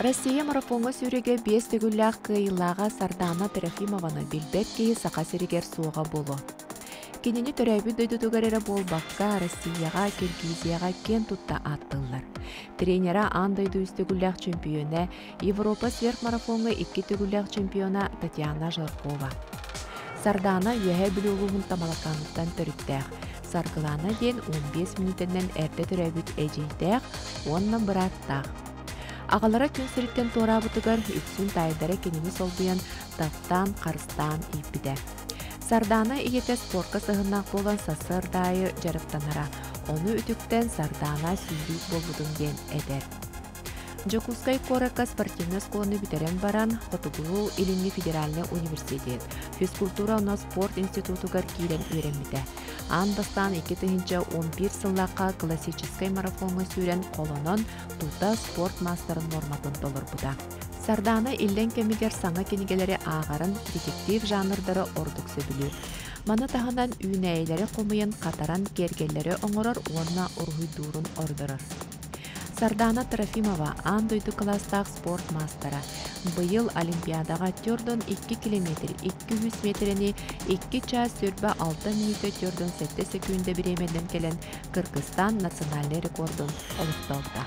Россия марафонга сүреге 5 төгүлләк кыйллага Сардана Трофимованы билбет кей сақа сиригер суға болу. Кенені төрәбі дөйдүдүгәрері болбаққа Россияға, Киргизияға кен тұтта аттылар. Тренера андайды үстігүлләк чемпионы, Европа сверхмарафонга 2 төгүлләк чемпиона Татьяна Жаркова. Сардана үйәе білуғығын тамалақанлықтан түріттәқ. Сарқылана ден 15 минутынан әрді түрәбіт әжейдәқ, оннан біраттақ. Ағалара күн сіріттен тора бұтығар үксін тайдары кенені солбуян таттан, қарыстан ипіде. Сардана иеті спортқа сығыннақ болан сасыр дайы жарықтанара. Оны үтіктен Сардана сүйдік болудың ден әдер. Жокускай Коракка спортивный школаны битерен баран Хотугулу Илинни федеральный университет, физкультура на спорт институтугар кирен үйренмеде. Андастан 2011 сыллаққа классической марафонға сүйрен қолонын тута спорт мастерын норматын толыр бұда. Сардана илден кемигер саңа кенегелері ағарын детектив жанрдары ордық сөбілер. Мана тағынан үйнәйлері қомайын қатаран кергелері оңырар онна ұрғыдурын ордырыр. Сардана Трофимова андойду класстақ спорт мастера. Бұйыл Олимпиадаға түрден 2 километр 200 метрені 2 час 4-6 минуты түрден 7 секунды біремеден келен Кыргызстан национальный рекордын олықталды.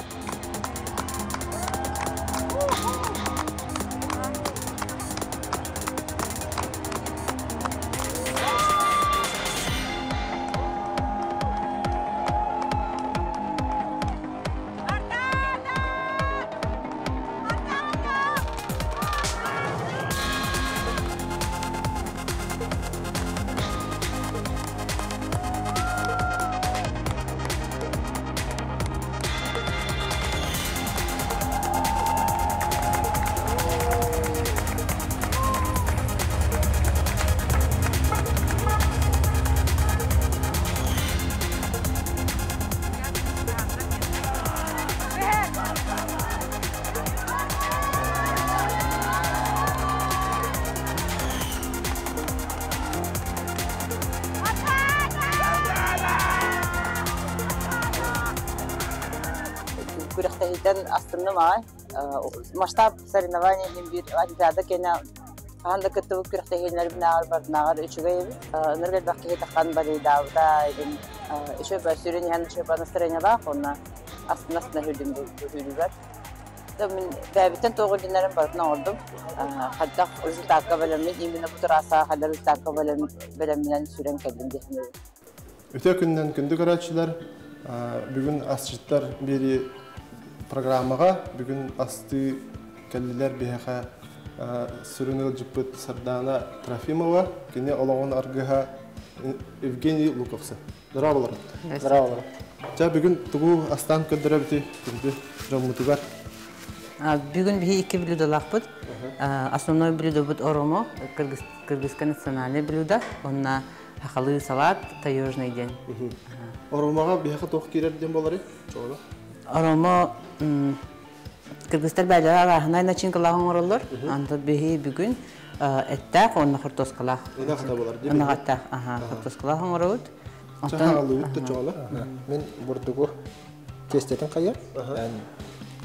Масштаб соревнований bir Олимпиада кена анда кетту күрәхтәһеннәр бинар барнагар үчүгәй нөргә бакый тахтан бали давда идем еще бар сүрәне һәм еще бар настроение бар онна астына һүдем һүдүбәт мен бәбитен тогы динәрем барна ордым хәтта результатка беләмен именно бу тураса хәдер результатка беләмен сүрән кәдим дихне Өтә көннән көндә караучылар бүген асчыттар бери программага бүгүн асты келлилер беха сүрүнүл жуппут Сардана Трофимова кене олоңун аргыга Евгений Луковса. Здраволар. Здраволар. Жа бүгүн тугу астан көндөрөбүти күндү жомутугар. Бүгүн би 2 блюдо лахпут. Основной блюдо бут оромо, кыргызский национальный блюдо. Онна хахалы салат, таежный день. Оромага беха тох кирерден болары. Чола. Оромо Кыргызстан бәйләре арасында начинкалар орылыр. Анда беһи бүген әттәк онны хортоскалар. Ина хата булар, дип. Ана хата, хортоскалар орылыр. Чахалу тчола. Мен бурдугу тестетен кая?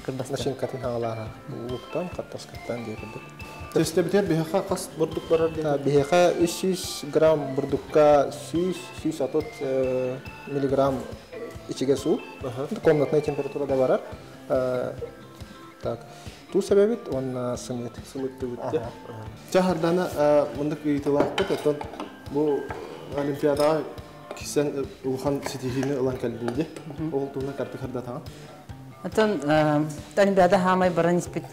Кыргызстан начинкатын хаңалара. Луктан хортоскаттан дирде. Тестебитер беха кас бурдук барар дип. Беха 300 грамм бурдукка 600 миллиграмм içige su, комнатная температурада барар. Так, ту себебит он сымыт түбүттө. Чахардана мындык ыйтылакты, тон бу Олимпиадага кисен улхан ситихини улан келдинде. Ол туна картыкарда тага. Атон Олимпиада хамай баран испит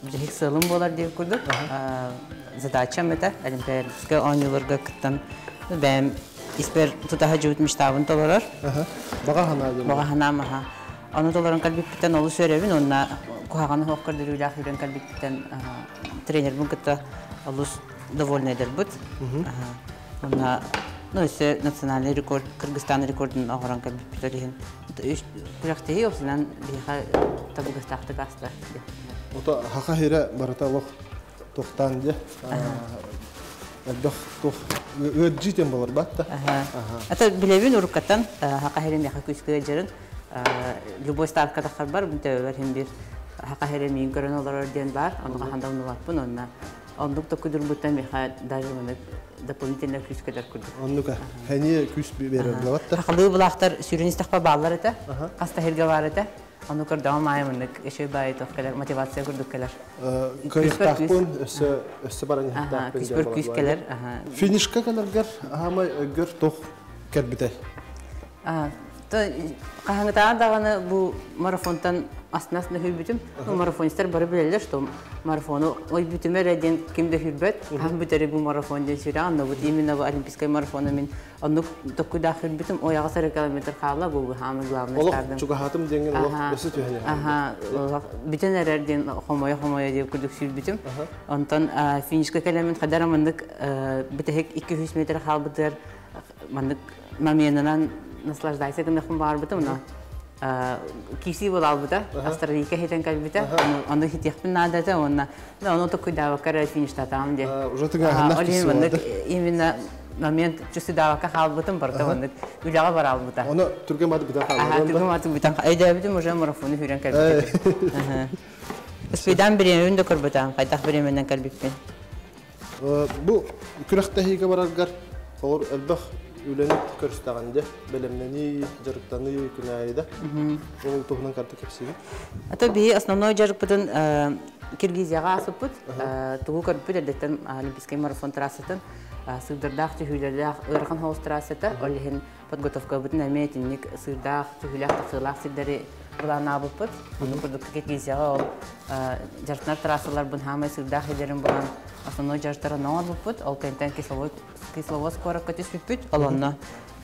жихик сылым болар деп көрдүк. Задачам это Олимпиадага ойнуларга кыттан бем İsper tutaha cüvütmüş tavın dolar. Bağahana maha. Onu doların kalbikten olu söylevin onunla kuhağını hokkar dürüyle ahirden kalbikten trener bunkıtta olus довольно eder bud. Onunla no ise nasyonal rekord Kırgızstan rekordunun ağıran kalbikten kurakteyi yoksulan bir tabi gösterdi gazlar. O da haka hire barata loh tohtan diye. Doch ödciten bolar batta. Ata bilevin urukatan haqahirin yaqa küsküye jarın любой ставка да хабар бунта верхен бир хакаһере мин көрөн олар ден бар, онга ханда унулаппын, онна. Ондук токудур буттан меха даже мына дополнительно күскелер күрдүк. Оннука хәни күс берер булатта. Хакылы булактар сүрүнистакка баллар эте. Каста херге бар эте. Аны көрдөгөн маймындык эше бай тофкелер мотивация көрдүк келер. Кыйыктакпын өссө баран хаттак. Күспөр күскелер. Финишка каларгар хамай гөр тох кербите. То кахаңтаан даганы бу марафонтан астынасына хүрбүтүм. Марафонисттер бары билелер, что марафону ой бүтүмөрөден кимде хүрбөт. Хам бүтөрү бу марафон ден сүрән, но бу именно бу олимпийский марафону мен аны токуда хүрбүтүм. Ой 60 километр кала бу хамы главный стардын. Олох чугахатым деген олох өсү түйәне. Бүтүнөрден хомой деп күдүк сүрбүтүм. Онтон финишке келемин кадарамындык битек 200 метр халбытыр. Мандык маменанан наслаждайся гынахым бар бутым, но киси бол албыта, астралийка хетен калбыта, аны хитехпин надата, онна, да, оно то куда кара финишта там, де. Уже тыга ханнах киси бар. Именно момент чувствую давака халбытым барда, онда үлага бар албыта. Оны түргем аты битан халбыта. Түргем аты битан халбыта. Айда битим уже марафоны хүрен калбыта. Спидан биремин да көрбөтам, кайтак биременен калбиппин. Бу күрәхтәһигә бараргар, олар әлбәх үленіп көрістағанде, білімнені, жарықтаны күнәйді. Ол тұғынан карты кепсігі? Ата бей основной жарық бұдын Киргизияға асып бұд. Тұғы көріп бұд, әлдеттен олимпийский марафон трасытын сырдырдақ түйілердақ ұрған хоус трасыты. Олеген подготовка бұдын әметінік сырдақ, түйілек, тақсылақ сырдары бұлан абып бұд. Оны күрдік Киргизияға ол жарықтар трасылар бұн хамай сырдақ едерін бұлан основной жарықтары науар бұд бұд. Ол кәнтен Кисловодск коракка түспүт, алонна.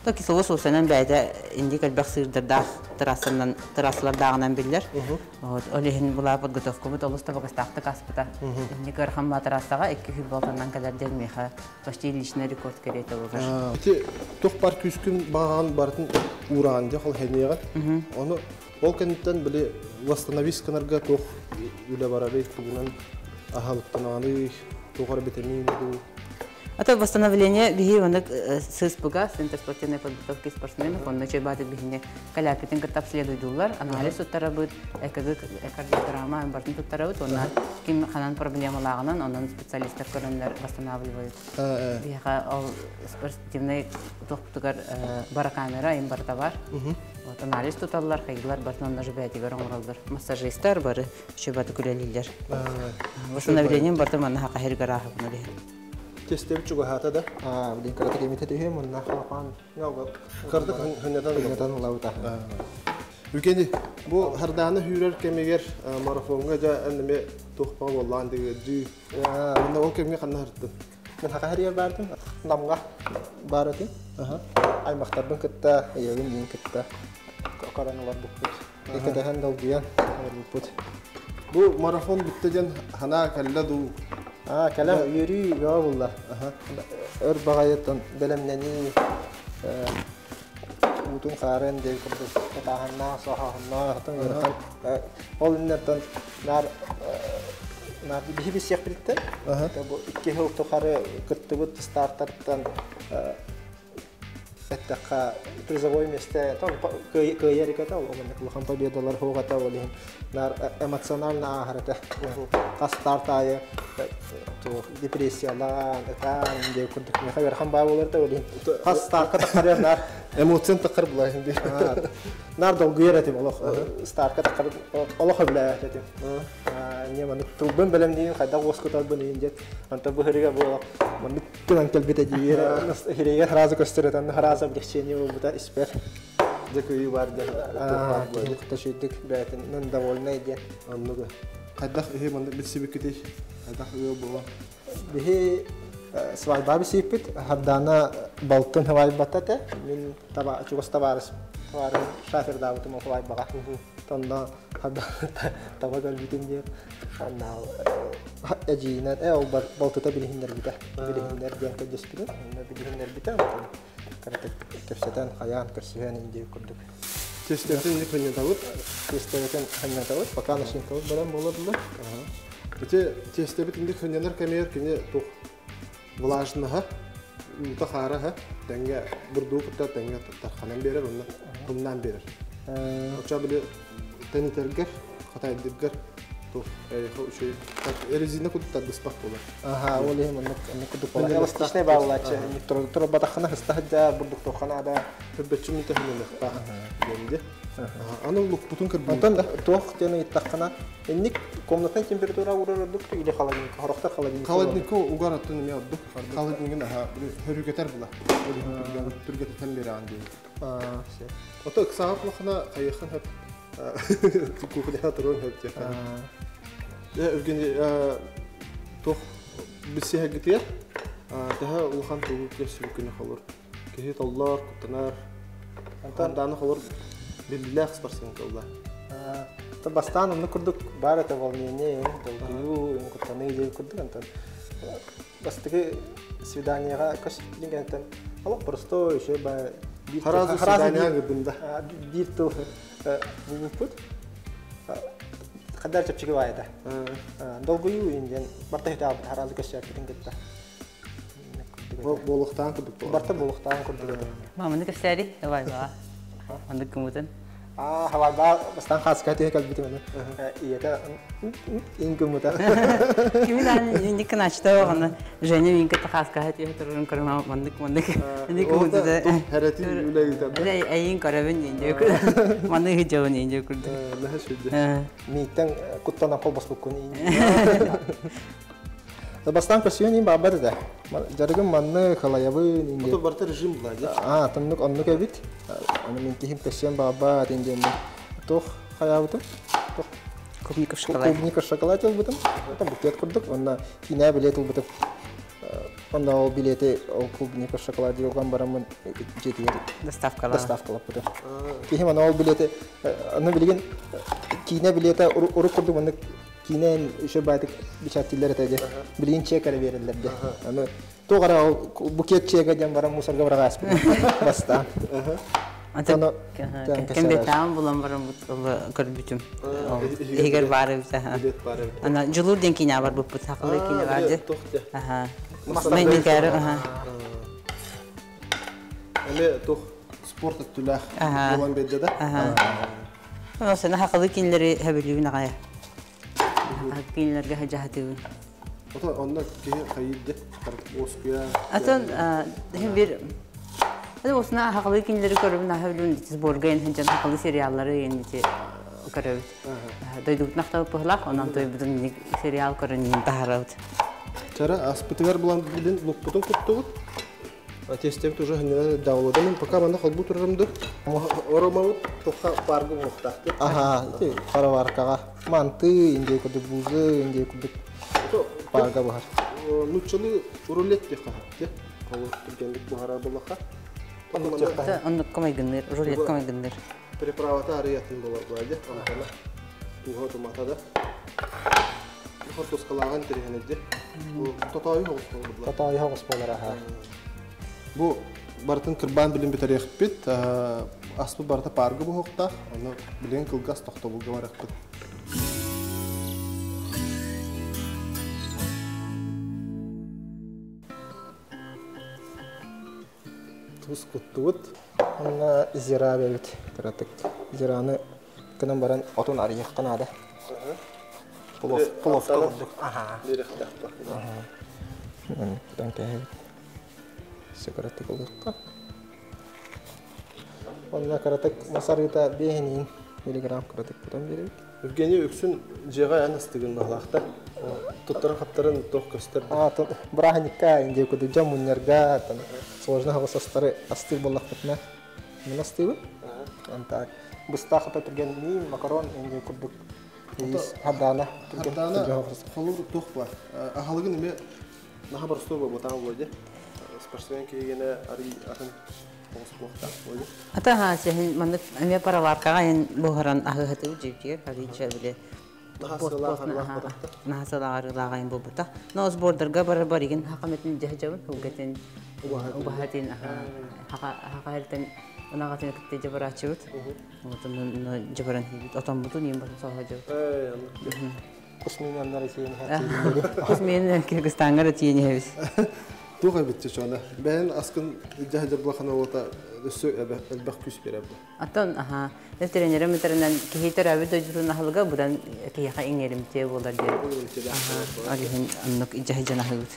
То Кисловодск усанан бәйдә инде калбак сырдырдах трассалар дагынан биллер. Вот, олехин була подготовка бут, олуста багастакта каспыта. Инде көрхам матрассага 2 футболтаннан кадар дермеха, почти личный рекорд керете булар. Ти тох бар күскүн баган бартын уран де хол хенега. Оны ол кенттен биле восстановисканарга тох үле барабы бүгүнөн ахалыктананы тохар битемин ду. Это восстановление бегиванок ССПГ, Центр спортивной подготовки спортсменов, он начал батить бегине калякитин катап следует доллар, анализ уттарабыт, экограмма, бартин уттарабыт, он ким ханан проблема лаганан, он специалистов коронер восстанавливает. Бега ол спортивный тохтугар баракамера им бартавар. Вот анализ туталлар, хайглар бартын он даже бәйтигар оңралдар. Массажистар бары, шөбаты күлелилер. Восстановлением бартын манна хакахиргар ахыбны беги. Тестеп чугахата да, блин, карата кемите тем, он нахапан, яуга, карта ханятан лаута. Үкенди, бу харданы хүрер кемегер марафонга жа әнеме тухпа боллан деген дүй. Мында ол кемге қанна хартты. Мен хакахирия бардым, намга баратын. Аймақтардан кытта, егін ең кытта. Қараналар бұқпыт. Екедеген далгиян бұқпыт. Бу марафон бүттеден хана кәлі ду. Кәлем үйері яу бұлла. Өр бағайыттан бәлемнені ұтын қарын дей күрді. Әтағанна, сахағанна, ұтын үйірхан. Ол үннеттен бейбі сек білттен. Икке хылты қары күртті бұд старттарттан Эттака призовое место, там каярика та, лохан победалар хогата олин, нар эмоционально аграта, кастартая, то депрессияла, та, инде курдук меха верхан баулар та олин, кастарка та карьер нар эмоцион та карбла инде, нар долгуера тем олох, старка та кар, олох бля тем, не ман трубен белем дин, кайда воскотал бен инде, анта бухарига бо, ман тенан келбете дивера, хирега храза костеретан храза облегчение бута испер. Дякую варда. Ташидик бәтен, мен довольна иде. Аннуга. Кайдах ихе ман битсибикетеш. Кайдах үйө була. Бихе свайбаби сипит, хаддана балтын хавайбатата, мен таба чугас табарыс. Тавары шафер давыты мо хавайбага. Тонда хаддана таба галбитин дер. Аннал ажинат ол балтыта билихиндер бита. Билихиндер ден кадеспирет, билихиндер бита. Карата кепсетен хаян кырсыган инде күрдүк. Тестетен не ханятавыт, тестетен ханятавыт, пока нашинтавыт баран болобулар. Эти тестебит инде ханялар кемер кине тух влажныга, ута хараха, тенге бурду кутта тенге тарханан берер, онна тумнан берер. Оча биле тенитергер, хатайдыргер, تو هو شيء رزينا كنت تدسبك ولا اها وليه انك كنت والله الاستشناء بقى والله ترى بدخلنا استهدى برضو توخنا ده بتشم انت هنا نقطع جنده انا لو بتون كربون انت توخ تاني يتخنا انك كومنتين تمبراتورا ورا دكتور اللي خلاص هرختار خالدنيكو وقارتن ميا دك خالدنينا ها هريكتر بلا ترجع تتمر عندي شيء وتك صعب لخنا خيخن هب تكو خدها ترون هب تفهم لا يمكن توخ بسيها كتير تها وخان تقول كيس يمكن خلور كهي طلار كتنار انت عندنا خلور بالله خسر سنك الله طب بستان انه كردك بارة تبغنيني تلقيو ان كنت نيجي كردك انت بس تكي سودانيا كش لينك انت الله برستو شيء با خراز سودانيا قبنده ديرتو بوبوت خدار تبشي وايده دلقيو انجن برته تاع خراز كش كدين كده بولختان كردك برته بولختان كردك ما منك الساري واي با عندك كموتن هواي با بستان خاص كاتي هيك البيت منه إيه ده إنكم متى كمين عندك ناشته وأنا جاني إنك تخاص كهاتي هترون كرنا منك كموتن هرتي ولا يتابع لا أيين كربين ينجو كده منك هجوان ينجو كده لا شو ميتان كنت أنا قبض بكوني بستان كسيوني بابا ده جرجم من خلايابين تو برت رجيم بلاجة تمنك أنك بيت أنا من كهم كسيان بابا تنجم توخ خلايابته توخ كوبنيك الشوكولاتة كوبنيك الشوكولاتة بتم تم بكيت كردك وأنا فينا بليته بتم وأنا أو بليته أو كوبنيك الشوكولاتة وكم برامن جديد دستاف كلا بتم كهم أنا أو بليته أنا بليجن كينا بليته أورو كردك منك كينان شباتك بشاتيلر تاجه بلين تشيك على بير اللبده انا تو غرا بوكيت تشيك جنب برا موسر غبر غاس بس تا انت كم بتعمل بلان برا كربيتم هيجر بعرف انا جلود دين كينا بار بوبت حقل كينا بعد اها ما ينكر اها انا تو سبورت التلاخ بلان بدده انا سنه حقل كينا لري هبلينا غايه هكين نرجع جهتين. أصلاً أنا كه خيدة وسكيا. أصلاً هم بير. هذا وصلنا حقلي كين اللي كربنا هبلون تسبورجين هنجان حقلي سريالاري يعني تي كربت. ده نختار بهلا أنا توي بدون سريال كرني انتهرت. ترى أسبتغير بلان بدين لقطن كتوت. أتيستم توجه هنا داولة من بكرة من خلط بوتر رمضان. orang mau tukar pargu muhtah. Itu para warga mantu injek kudu buze injek kudu parga bahar. Nuculu rulet ya kah? Kalau terjadi buhara belakang. Untuk kami gendir, rulet kami gendir. Preparawata hari yatin bawa aja, kalau tuh tuh mata dah. Harus kelahan terlihat aja. Tatawi harus pola Bu barten kerban bilim bitarikh bit asbu barta pargu bu hokta onu bilen kulgas toxto bu gawarak bit tus kutut ana zira belit teratek zirane kenam baran otun ariyah kanada polof aha direk tahta dan kayak sekarang kita Onlar karatek masarita behinin miligram karatek putan biri. Evgeniy öksün jega yanastigin nahlaqta. Tuttara xaptaran toq köster. Brahanika inje kudu jamun nerga tan. Sojna hava sastare astil bollah patna. Menastiu. Anta busta khata tergen ni makaron inje kudu is hadana. Hadana xolur toq ba. Ahaligin me nahabar stoba botan boje. Спортсмен кигене ари ахын Ата ха сehen маннык эме параваркага ен бохаран ахыты жибжер хари чабиле нахасалар ин бобута нос бордерга барбариген хакаметін жахжабын хугетен убахатин хакаертен унагатын китте жабарачыбыт отон жабаран отон бутун ем баса сахажыбыт Kusmin anlar için Kusmin Kyrgyzstan'a da tiyeni hevis Тугай битче чона. Бен аскын жаһадыр булахана ота өсө элбах күс береб. Аттан тренерим теренен кихитер аби дойдурун ахылга будан кияха иңеримте болар ди. Алихин аннык жаһаджан ахылыт.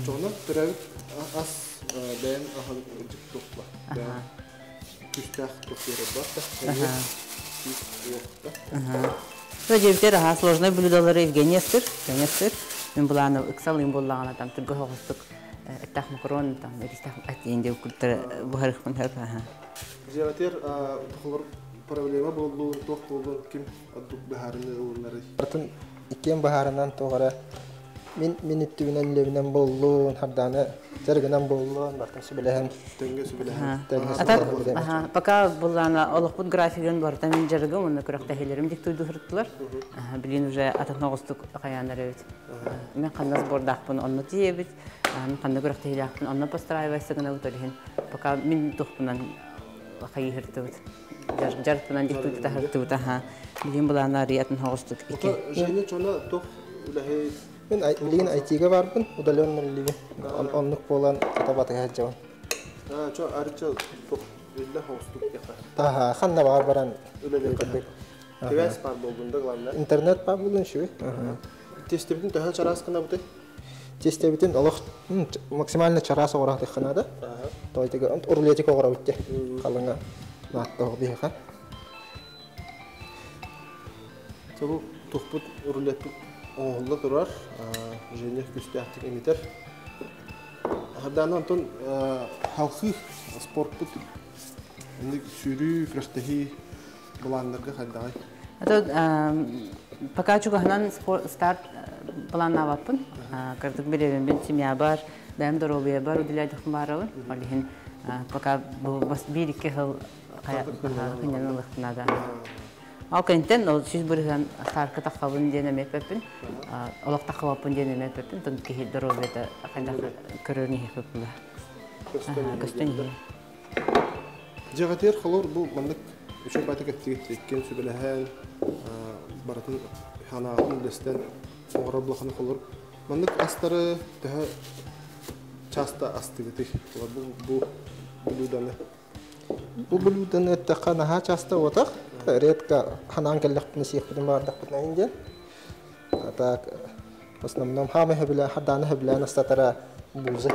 Чона терәвит ас бен ахыл тукла. Күстәх тукереп барта. Ага. Сложные блюда Евгений Стыр. Мен буланы иксалым буллагана там түргө хогустук эттах макарон там эристах атинде культура бухарыхмын ха. Зиратер тухлар проблема болду, тох болду ким аддук бахарны уллары. Артын икен бахарынан тоғара мен иттүгүнен лебинен болду, харданы жергенен болду, бартын сүбелеһен Төнгө сүбелеһен. Пока булана олохпут графигын барта мен жергем, уну көрөктәһелерим дик туйду хырттылар. Билин уже ататногустук каяндар эбит. Мен кандас бордакпын, онны тиебит. Мен кандай көрөктәһелякпын, онны постраивайсы гына утырһын. Пока мен тухпунан кайыртыбыт. Жарпынан дик туйду тахыртыбыт. Билин булана риятын хогустук. Жени чона тох үләһе мен билген айтиге барбын, удаленный лиги. Оннук болан катабатыга жабан. Чо арча тох үлле хогустук яка. Ханна барбаран Үлеле кадек. Тевес бар болгунда главное. интернет бар булун шу. Тестебитин төхәл чараскына буты. Тестебитин олох максимально чарасы оракты ханада. Тойтеге урлетик огора битте. Калыңа натта бияха. Табу тухпут урлетик оңлы турар. Женех күстәхтик эмитер. Хадан антон халкы спорт бут. Ник сүрү крастахи буланнарга хаддай. Пока чугахнан старт планаваппын. Кырдык беребен мен семья бар, бәм дорогая бар, удилядык барабын. Алихин пока бас бир-ике хыл кыйналыктанада. Ал кентен ол сүз бүргән саркы тахабын денеме пеппин. Олак тахабын денеме пеппин. Тон ки дорогада кандай көрөрүн хеппин. Көстөн. Жагатер холор бу мандык үчө батык эткен сүбелеһен баратын ханатын дестен оңроблахын холор. Мандык астары тәһә часто астыгыты. Бу блюданы. Бу блюданы тахана часто отак. Редко ханан келлехтен сиехтен бардак бутнайынде. Так в основном хамы белән хаданы белән астатара бузы.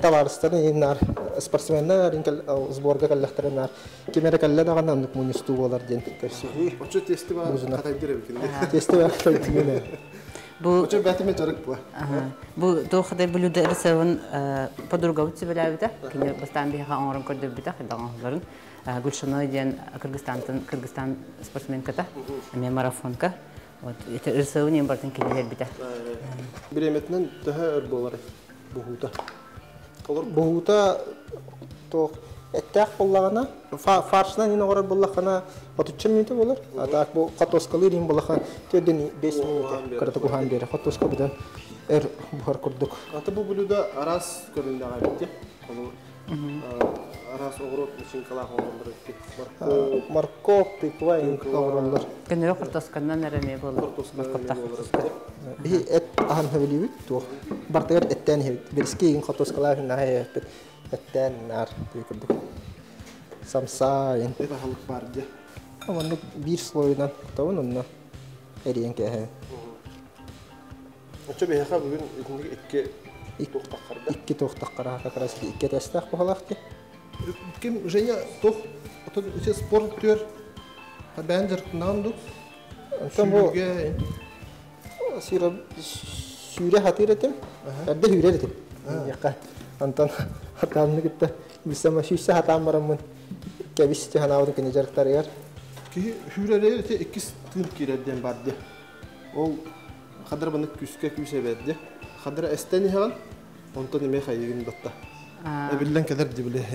Товарыстарын иннар спортсменнар инкел сборга келлехтернар. Кемере келле даган нык мунисту болар ден. Керси. Очо тести бар катайдыр бекинде. Тести бар кайтыгыны. Бу Очо бәтиме жарык бу. Бу тохда блюда ресевен подруга утсыбеләбита. Кине бастан биха оңрын көрдө бита хадаган. Гульшаной ден Кыргызстан спортсменката, мен марафонка. Вот это рисование бартын келер бита. Биреметнен тәһә болар бухута. Бухута то эттәк буллагана, фаршынан ине орар буллагана 30 минут булар. Атак бу катоскалы рим буллаган төден 5 минут кырды кухан бер. Катоска бидан бухар курдук. Аты бу блюда арас көрүндө габитте. Арас огрот için калах олдырып. Морков, тыква инкалар. Кенере картоскандан эреме болду. Би эт ахан хавилибит то. Бартер эттен хевит. Бирски ин картоскалар нахая эттен нар бикурдук. Самса ин. Это халык бар ди. Аманны бир слойдан тавын онна эриен кеһе. Очо беха бүгүн икки тоқтаққарда. Икки тоқтаққара какрас икки тестах бухалахти. Ким Женя тох ото үче спорттер бән жыртынан ду. Антон бу сүйре хатыретим. Әдде хүретим. Яка. Антон хатамны китте. Бисама шүйсе хатам барамын. Кебисте ханавды кине жарыктар яр. Ки хүрелер те иккис тын киредден барды. Ол кадыр баны күскә күсә бәдде. Кадыр эстени хаган. Онтон неме хайыгын датта. Эбиллен кадыр дибле.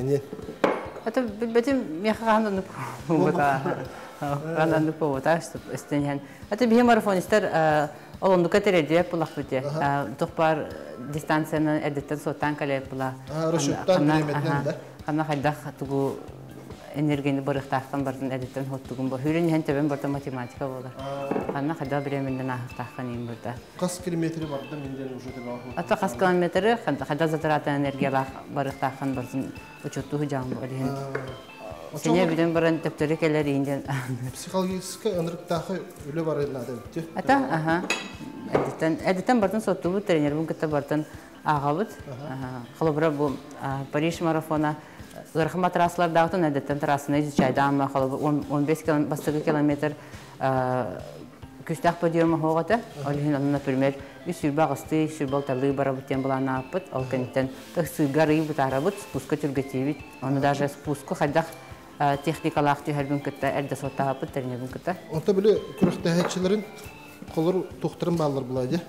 Это бетим механно бута. Ранан бута стенен. Это бие марафонистер олонду катереде булак бите. Тохпар дистанцияны эдеттен сотан кале була. Рашуттан биметнен да. Хана хайдах тугу энергияны барықтаққан бардың әдеттен хоттығын бұл. Хүрін ен төбен бардың математика болар. Қанна қада біремінден ағықтаққан ең бұрда. Қас километрі барды менден уже деп ағылды? Ата қас километрі қада затыраты энергиялақ барықтаққан бардың ұчыттығы жағын бұл. Сене білен бұрын төптері келер енден. Психологический ынырықтағы өлі бар елін ада бітті? Ата, әдеттен бардың соттығы бұл тренер бұл күтті бардың аға бұд. Қалыбыра бұл Париж марафона Гырхым трассалар дағытын әдеттен трассыны изучайды, ама 15 километр күстақ подъемы хоғаты. Олығын, например, үсірба ғысты, үсірбал талы бара бұттен бұланы апыт, ол кәнеттен тұқсыға рый бұтара бұт, спуска түргетевит. Оны даже спуску қайдақ техникалақ түйәрбін күтті, әрді сотта апыт, тәрінебін күтті. Онта білі күріқті әйтшілерін қолыр тұқтырын балылар бұлайды.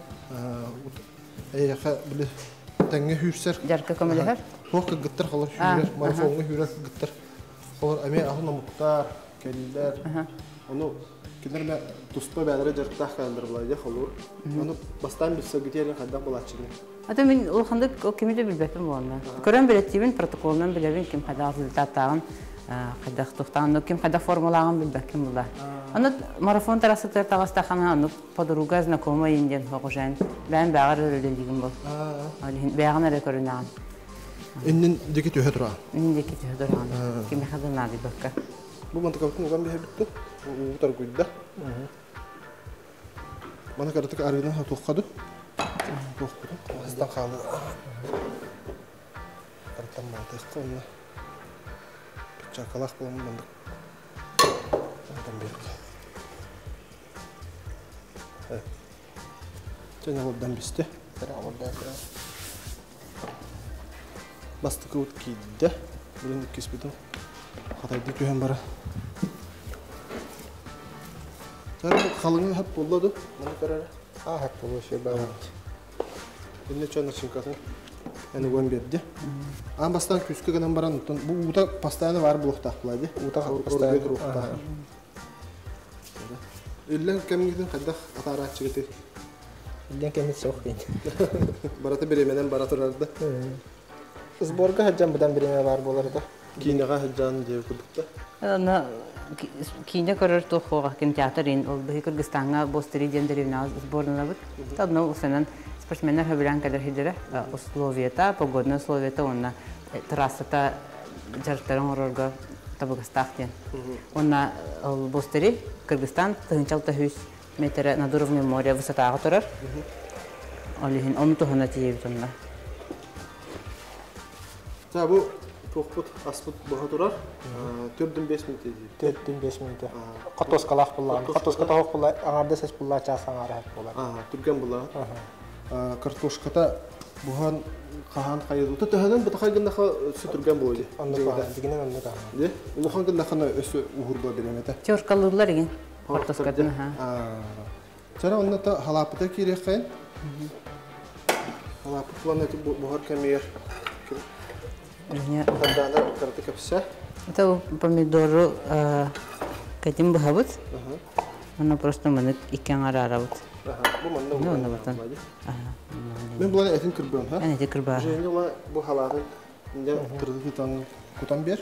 Әйеқа білі тәңе хүрсер. Жарқы көмілігер? Хоқы гыттар қалар хүрер, марафонғы хүрер гыттар. Қалар әме ағына мұқтар, кәлілер. Оны кендер мә тұспа бәдірі жарықтақ қалдыр бұлайды қалуыр. Оны бастан біз сөгітерін қайдақ бұлатшының. Ата мен ол қанды кемеде білбәпім болна. Көрен білеттеймін, протоколынан білебін, кем қайдақ результаттағын, қайдақ тұқтағын, кем қайдақ формулағын білбәкім бұла. Оны марафон тарасы тағастақаны, оны подруга знакомая инден хоқужайын. Бән бәғар өрілділігім бол. Бәғын әрі көрінағын. Иннен деке түйе тұраған? Иннен деке түйе тұраған. Кеме қадырнады бәкка. Бұл мантықабытын оған бәе бітті? Ұтар көйді. Мана қаратық арғынан тоққады? Тоққады. Астан қалы. Қараттан малтыққа онына. Чакалақ боламын бандық. Антан берді. Және олдан бесте. Бастықы өт кейді. Бірін кеспедім. Қатайды түйен бара. Жары қалыңы әп болады? Мұны көрәрі? Әп болды ше бәрі. Енді чөні шинкасын әні өң берді. Ан бастан күскі ғынан баран, бұл ұта пастайны бар бұлықтақ бұлайды. Ұта пастайны ұлықтақ. Үллен кәмігдің қайдақ атары атшы кетер? Үллен кәміз соқ кейін. Бараты беременен бара тұрарды. Сборға хаджан бұдан береме бар боларды. Кейінеға хаджан деп күдікті. Кейіне көрір тұқуға кинотеатрын, ол бұхи Кыргызстанға бостыры дендеревна сборына бұд. Тадына ұсынан спортсменер хөбілен кәдір хедері условията, погодны условията, онна трассата жарықтарын орорға табығыстақ ден. Онна бостыры Кыргызстан тұхынчал 100 метр над уровнем моря высотаға тұрар. Оны тұхына тиебіт онна. Бұл тоқпыт, аспыт бұға тұрар, 4-5 минут еді. 4-5 минут. Қатосқалақ бұллаған. Қатосқа тауық бұлла, аңарда сәс бұлла часын ағар әп бұллаған. Түрген бұллаған. Картошқата бұған қаған қайыз. Ұты түхәнен бұты қайгындаға өсі түрген бұлайды. Онды қаған, дегенен онды қаған. Ұлы қаңгындақына өсі ұғырға береметі. Теоркалылар еген, картошқатын. Жара онда та халапыта керек қайын. Халапыт бұлан әті бұғар кәмейер. Қандағына қарты көпсі? Это помидору кәдім бұға бұд. Оны просто мұны икен ара бұд. Бұл мұнда бұдан. Мен бұланы әтін кірбім, ха? Әне де кірбі. Жеңді бұл халағын тұрды күтанын күтан бер.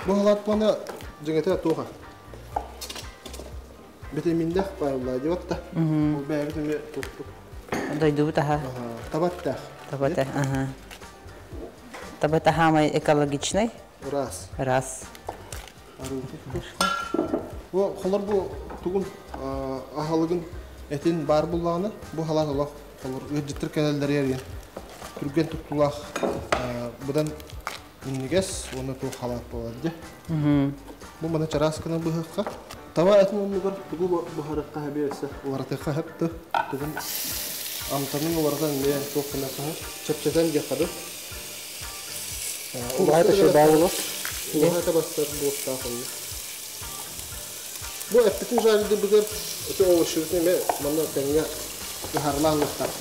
Бұл халат бұланы жеңеті тоға. Бетеміндәқ байылай деп атта. Бұл бәйбітіме тоқтық. Дойду бұд аға. Табаттақ. Табаттақ, аға. Табата хамай экологичный? Раз. Раз. Бұл қалар бұл тұғын ағалығын әтін бар бұллағыны, бұл халат олақ қалар өджеттір кәлелдер ерген. Түрген тұқтылақ бұдан үнігес, оны тұғы халат болады. Бұл мұны чараскының бұғыққа. Таба әтін оны бар тұғы бұғарыққа әбейесі. Оларатыққа әпті тұғын амтанын олардан мен тоққынаққа чәпчәтен геқады. Улайта ше бағылы? Улайта бастар бұлықтақ олы. Бұл әптікін жарыды бұғыр өте олышырды ме мұны тәңге ғарла ұлықтақ.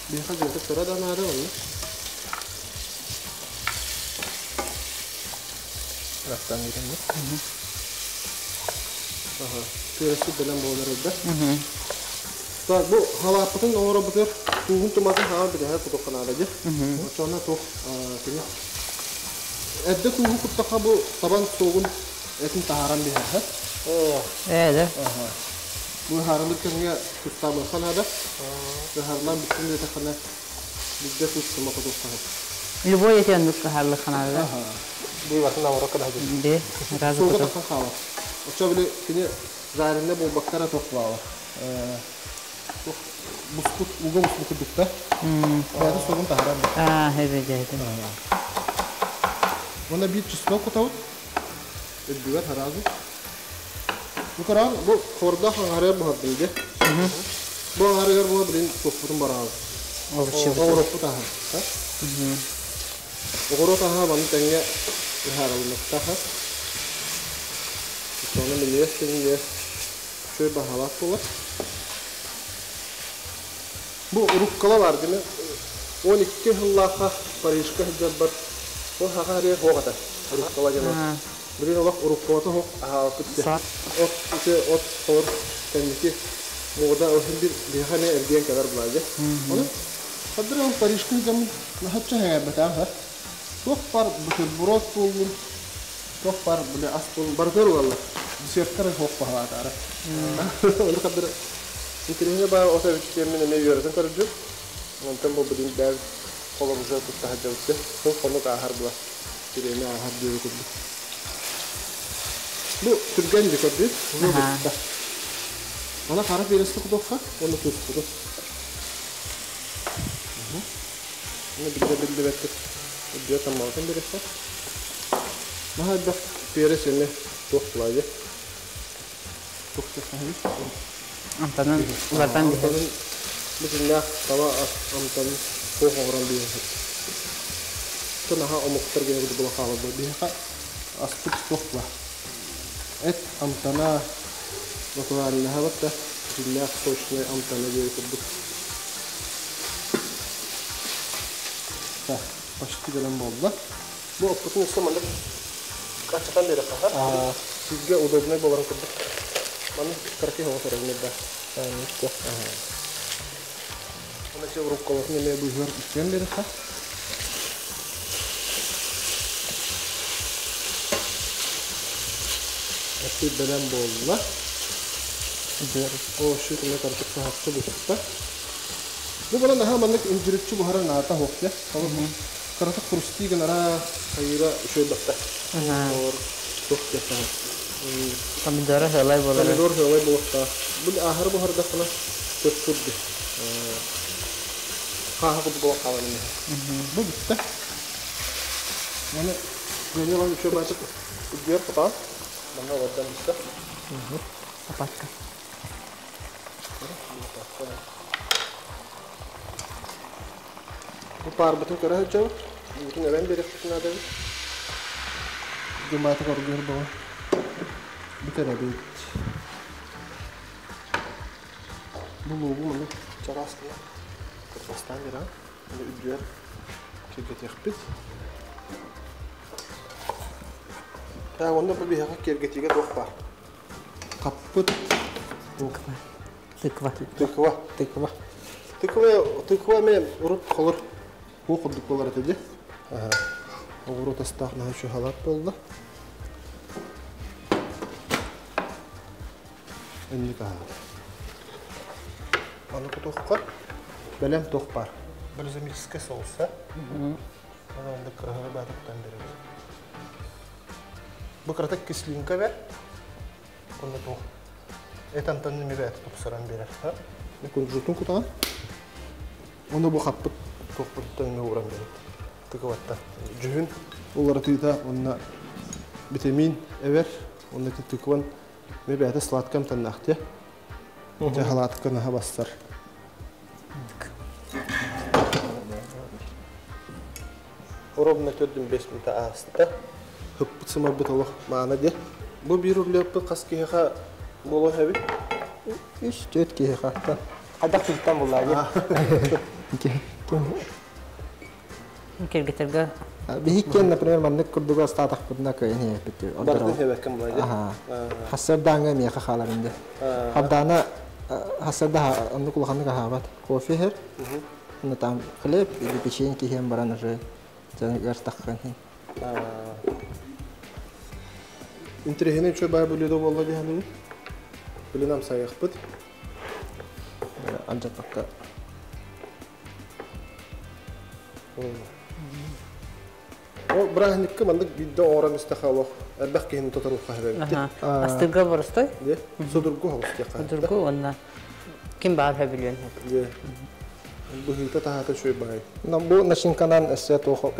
Бейқа жертіп тұрадан ары олы. Растан ерен бі? Төресі білен болыр өдді. Бұл халапытын оңыры бұғыр туғын тұматын хава бір әр тұтыққан арады. Sonra toq Edde tuğu kuttaka bu taban soğun etin taharan bir her. Evet. Bu haralıkken ya tutamı kanada. Ve harlan bütün de takana bizde tutma kadar. Любой етен нүк харлы ханада. Bu vakın avra kadar. Де, разы Soğuda кото. takan kava. Oça bile kine zarinde bu bakkara toplawa. Buskut, uga buskut dukta. Bayda soğun taharan. Evet, evet. Ona bir çislo kutavut. Eddiler harazi. Bu karan bu korda hangaraya bu hadildi. Bu hangaraya bu bilin toputun barazı. Avrupa tahan. Avrupa tahan bana tenge haralık tahan. Sonra milyesin diye şöyle bahavat bu var. Bu rukkala var değil mi? 12 yıllaka Paris'ka hicabbar. O hakariye hoğata. Rukkala cana. Birin olak rukkala hoğ ahakıttı. Ot ise ot hor kendisi moda o hindi dihane erdiyen kadar bulaca. Onu kadar o Paris'ka hicabbar nahatça hayabata ha. Çok par brot bulun. Çok par böyle as bulun. Bargar valla. Dışarıda hoğ bahavat ara. Onu kadar İkinize bana o sebebi kendine ne yiyorsun karıcığım? Ondan bu bilim der kolumuza tutacağız. Çok konu ahar bu. Birine ahar diyor kudu. Bu Türkçe bir kudu. Ona para verirse kudokka, onu tuttu. Onu bildi bekle. Diyor tamam olsun birisi. Daha da verirse toplayacak. Toplayacak. Amtanın ulardan bir Amtanın bizimle tava amtanın soğuk oran bir yer. Tunaha omuktar gene bu bulakalı bu bir ha asput soğukla. Et amtana bakıvarlı havatta bizimle soğukla amtana geri kudu. Başka gelen bolda. Bu oputun üstüne kaçakan bir ha. Sizge udobne bolan kudu. Mana terkih hava serang neda. Itu. Mana sih uruk kalau ni lebu luar ikan dia kah? Tapi dalam bola. Oh shit, ni terkih sahak tu bisa. Bu bola nah mana injury tu baharan nata hok ya. Kalau kerana kursti kan ara kaira show bakta. Or tok jasa. Kami darah helai boleh. Kami darah helai boleh. Beli ahar bahar dah kena tutup deh. Kah aku bawa kawan ini. Bu bisa. Mana jadi orang coba itu dia apa? Mana wadah bisa. Apa kah? Bu par betul kerana jauh. Mungkin orang beri kita ada. Cuma itu kalau dia bawa. Bitte da bit. Bu mana çaras ya. Kırgızistan lira. Bunu ücret şirket yaptık. Ya onda bu bir hak şirketiyle dokpa. Kaput. Tıkva men urut kalır. Bu kuduklar dedi. Urut astakna şu halat oldu. Ini kah? Mana kutuhkar? Belem tohpar. Berzemiske sausa. Mana onda kerana batuk tandır. Bu kerana kislinka ver. Onu tuh. Etan mi ver topsaran birer. Ha? Ne kunjutun kutan? Onda bu kaput tohpar tanıyor orang birer. Tıkavatta. Cühün. Onları tüyta onda vitamin ever. Onda tıkvan. Me bäde sladkam tannahtya. Jahalatkan ha bassar. Orobna tördüm 5 minta asta. Hıppıt sımabıt Allah mana diye. Bu bir urlöpü kaskiha bolu hebi. İş dört ki hatta. Hadak tutan bulayı. Mungkin getirga. Bihikken например mannek kurduga statak kurna kayni bitti. Bardı hebekam bulayı. Hasırdanga miya khalarında. Habdana hasırda onu kullandık habat. Kofi her. Onu tam klip bir pişin ki hem baran rı. Jangan takkan. Интерехне чөй бай бүледе болды де хәлі. Бүленам сайық бұд. Анжат баққа. О, бірағынекке мандық бидді оғрам істіқалық. Әрбәқ кейіні тұтарылық қағып Астырға бұрыстой? Судыргу хауыстия қағып. Судыргу, онна кем бар хәбілген? Бұхилта тағаты шөй бай. Бұл нашинканан әссе тоқ,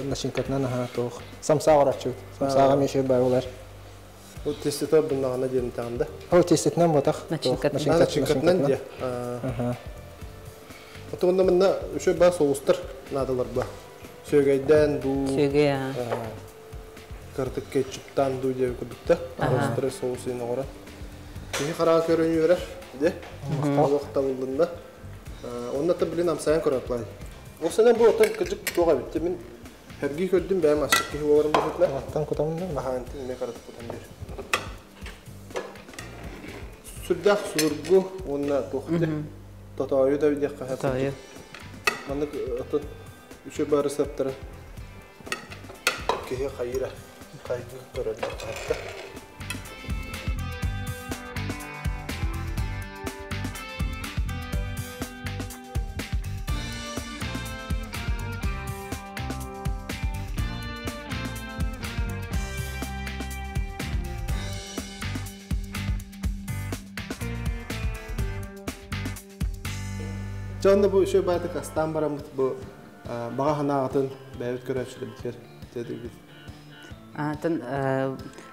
нашинкатынан аға тоқ. Самсаға рачу. Самсаға мен шөй бай олар. Бұл тестеті бұнағына жерін тағында. Ол тестетінен бұтақ. Начинкатынан де. Отығында мұнда шөй бай соғыстыр надылар ба. Сөйгейден ду, картық кетчуптан ду деп күдікті. Соғыстыры соғысыйын оғыран. Кені қараға көрін өрер, де? Уақытта бұлдында. Онда да білін амсайын көріплай. Осынан бұл отын күжік тоға бітті. Мен әргі көрдім бәйім ашық кейі оларым бұзытлар. Аттан құтамын да? Ағантын мен қаратып құтам бер. Сүрдәқ сүргу онына тоқты. Татайы да бідек қағатын. Татайы. Маңдық отын үші бары саптыры. Кейі қайыра. Қайғы көреді қағатты. Jonda bu şöyle bayda kastan baramız bu bağa hanağıtın bəyət görəşli biter dedik biz.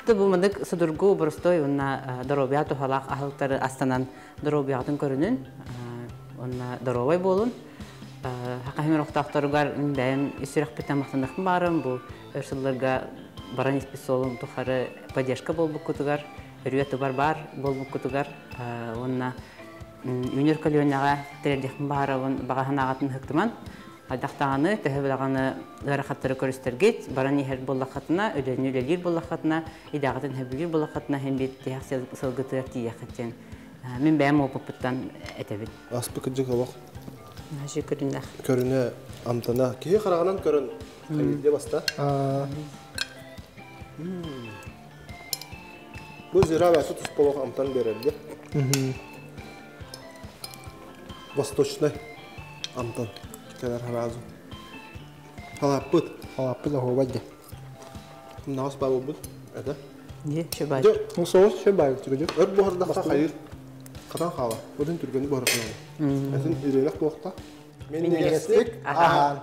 Ты бумадык судургу бростой онна доробияту халак ахылтары астанан доробиятын көрүнүн онна доробай болун хакамир октактарыгар бәйим исирак бетамактандыкмын барым бу өрсүллөргө баран исписолун тухары поддержка болбук кутугар өрүөтү бар болбук кутугар онна Юнер калионага тердихин баарабын багаханагатын хыктыман адактаганы тәһәблаганы гарахаттары көрүстергет барани хер боллахатына өдөнүлелер боллахатына идагатын хәбилер боллахатына һәм бит тәхсил сылгытыр тияхәтен мен бәм опыттан әтәбит Аспы кыжык алак. Шүкүрүнә. Көрүнө амтана кие караганан көрүн. Кайда баста? Бу зира ва сут сполох амтан берелди. Восточный амтан. Келер харазу. Халапыт. Халапыт хобаҗда. Нас бабы бу. Эдә. Не, шебай. Ну соус шебай түгел. Өр бохарда хайыр. Кадан хала. Одан түргәне бар кылган. Әсен ирелек вакытта. Мен дигәстек. Ахан.